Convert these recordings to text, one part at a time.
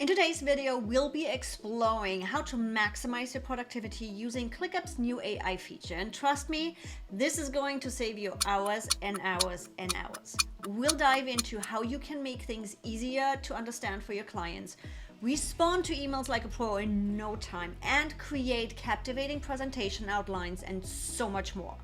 In today's video, we'll be exploring how to maximize your productivity using ClickUp's new AI feature. And trust me, this is going to save you hours and hours and hours. We'll dive into how you can make things easier to understand for your clients, respond to emails like a pro in no time, and create captivating presentation outlines and so much more.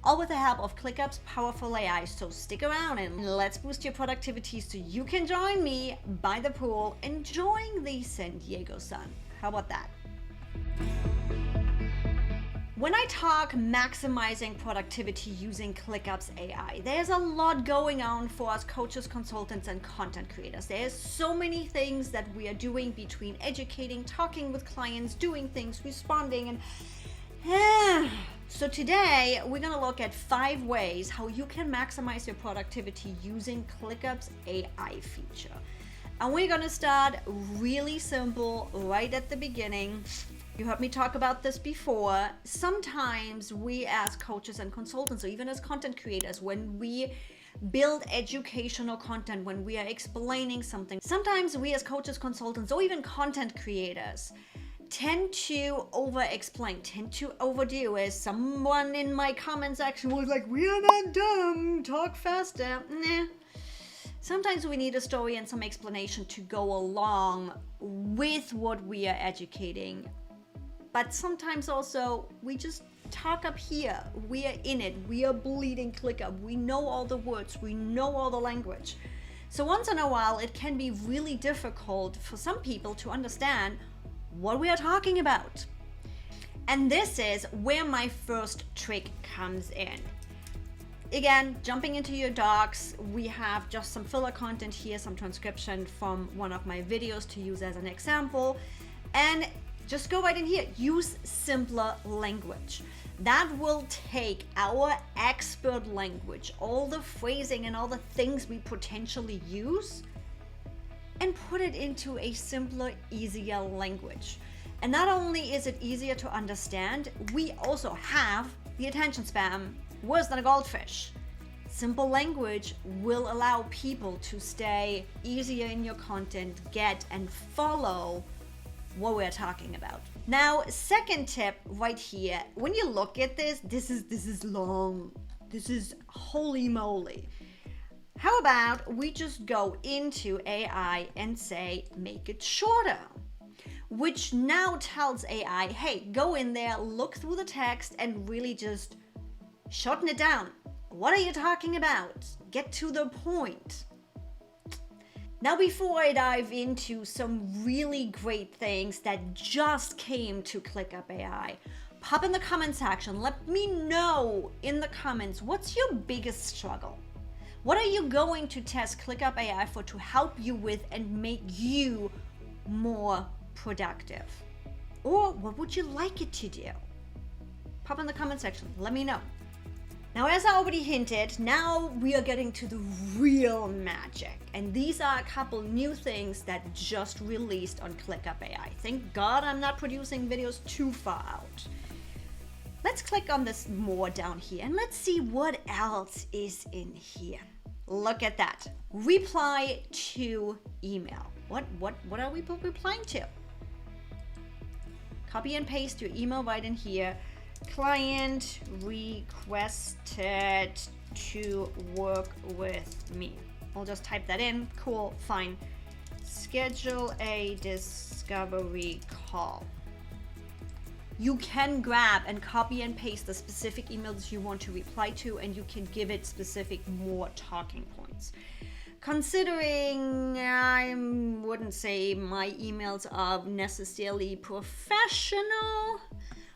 All with the help of ClickUp's powerful AI. So stick around and let's boost your productivity so you can join me by the pool enjoying the San Diego sun. How about that? When I talk maximizing productivity using ClickUp's AI, there's a lot going on for us coaches, consultants, and content creators. There's so many things that we are doing between educating, talking with clients, doing things, responding, and so today we're going to look at 5 ways how you can maximize your productivity using ClickUp's AI feature. And we're going to start really simple right at the beginning. You heard me talk about this before. Sometimes we as coaches and consultants, or even as content creators, when we build educational content, when we are explaining something, sometimes we as coaches, consultants, or even content creators tend to over-explain, tend to overdo. As someone in my comment section was like, "We are not dumb, talk faster." Nah. Sometimes we need a story and some explanation to go along with what we are educating. But sometimes also we just talk up here. We are in it. We are bleeding ClickUp. We know all the words. We know all the language. So once in a while, it can be really difficult for some people to understand what we are talking about. And this is where my first trick comes in. Again, jumping into your docs, we have just some filler content here, some transcription from one of my videos to use as an example. And just go right in here, use simpler language. That will take our expert language, all the phrasing and all the things we potentially use, and put it into a simpler, easier language. And not only is it easier to understand, we also have the attention span worse than a goldfish. Simple language will allow people to stay easier in your content, get and follow what we're talking about. Now, second tip right here, when you look at this is long. This is holy moly. How about we just go into AI and say, make it shorter, which now tells AI, hey, go in there, look through the text and really just shorten it down. What are you talking about? Get to the point. Now, before I dive into some really great things that just came to ClickUp AI, pop in the comment section. Let me know in the comments, what's your biggest struggle? What are you going to test ClickUp AI for to help you with and make you more productive? Or what would you like it to do? Pop in the comment section, let me know. Now, as I already hinted, now we are getting to the real magic. And these are a couple new things that just released on ClickUp AI. Thank God I'm not producing videos too far out. Let's click on this more down here and let's see what else is in here. Look at that. Reply to email. What are we replying to? Copy and paste your email right in here. Client requested to work with me. I'll just type that in. Cool, fine. Schedule a discovery call. You can grab and copy and paste the specific emails you want to reply to, and you can give it specific more talking points. Considering I wouldn't say my emails are necessarily professional,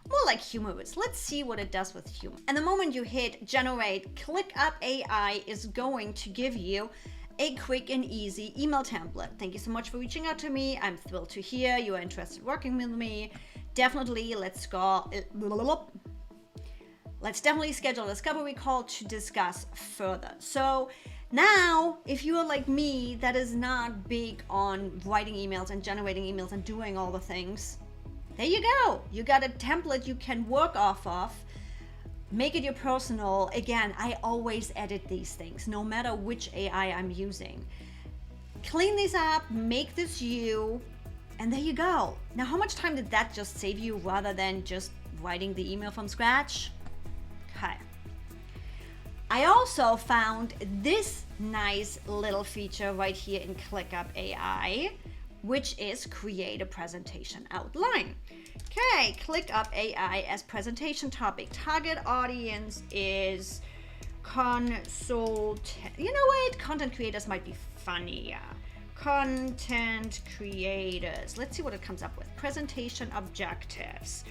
more like humorous. Let's see what it does with humor. And the moment you hit generate, ClickUp AI is going to give you a quick and easy email template. Thank you so much for reaching out to me. I'm thrilled to hear you are interested in working with me. Definitely, let's definitely schedule a discovery call to discuss further. So now, if you are like me, that is not big on writing emails and generating emails and doing all the things, there you go. You got a template you can work off of. Make it your personal. Again, I always edit these things, no matter which AI I'm using. Clean these up, make this you, And there you go. Now, how much time did that just save you rather than just writing the email from scratch? Okay. I also found this nice little feature right here in ClickUp AI, which is create a presentation outline. Okay, ClickUp AI as presentation topic. Target audience is you know what? Content creators might be funnier. Content creators. Let's see what it comes up with. Presentation objectives.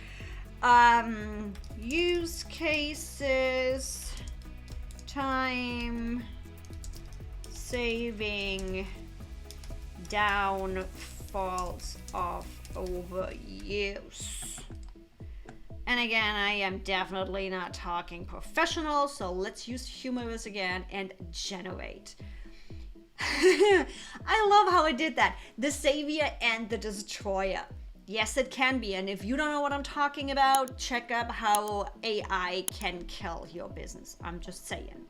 Use cases. Time saving. Downfalls of overuse. And again, I am definitely not talking professional, so let's use humorous again and generate. I love how it did that. The savior and the destroyer. Yes, it can be. And if you don't know what I'm talking about, check out how AI can kill your business. I'm just saying.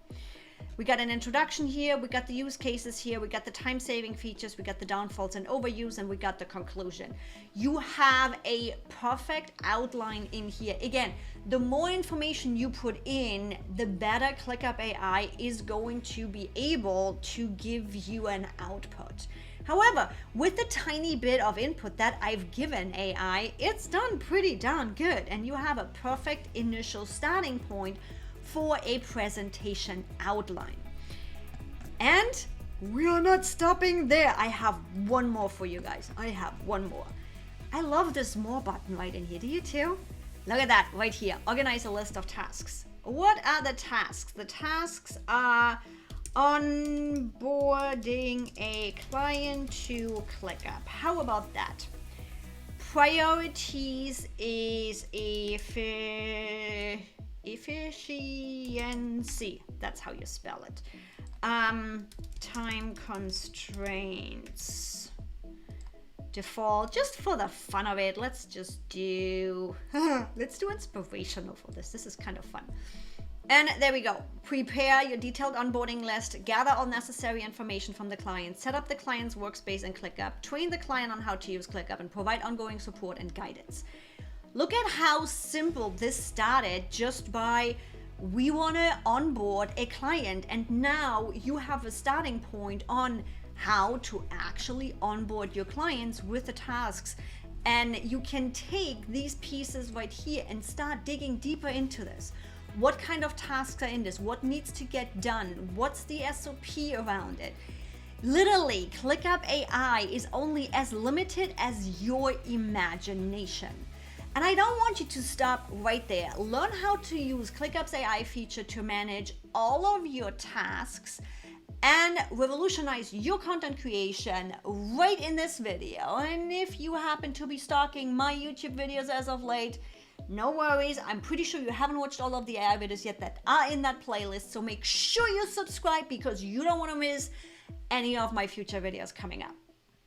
We got an introduction here, we got the use cases here, we got the time-saving features, we got the downfalls and overuse, and we got the conclusion. You have a perfect outline in here. Again, the more information you put in, the better ClickUp AI is going to be able to give you an output. However, with the tiny bit of input that I've given AI, it's done pretty darn good, and you have a perfect initial starting point for a presentation outline. And we are not stopping there. I have one more for you guys. I have one more. I love this more button right in here. Do you too? Look at that right here. Organize a list of tasks. What are the tasks? The tasks are onboarding a client to ClickUp. How about that? Priorities is efficiency. That's how you spell it. Time constraints. Default, just for the fun of it, let's do inspirational for this. This is kind of fun. And there we go. Prepare your detailed onboarding list, gather all necessary information from the client, set up the client's workspace in ClickUp, train the client on how to use ClickUp, and provide ongoing support and guidance. Look at how simple this started just by we want to onboard a client, and now you have a starting point on how to actually onboard your clients with the tasks. And you can take these pieces right here and start digging deeper into this. What kind of tasks are in this? What needs to get done? What's the SOP around it? Literally, ClickUp AI is only as limited as your imagination. And I don't want you to stop right there. Learn how to use ClickUp's AI feature to manage all of your tasks and revolutionize your content creation right in this video. And if you happen to be stalking my YouTube videos as of late, no worries. I'm pretty sure you haven't watched all of the AI videos yet that are in that playlist. So make sure you subscribe because you don't want to miss any of my future videos coming up.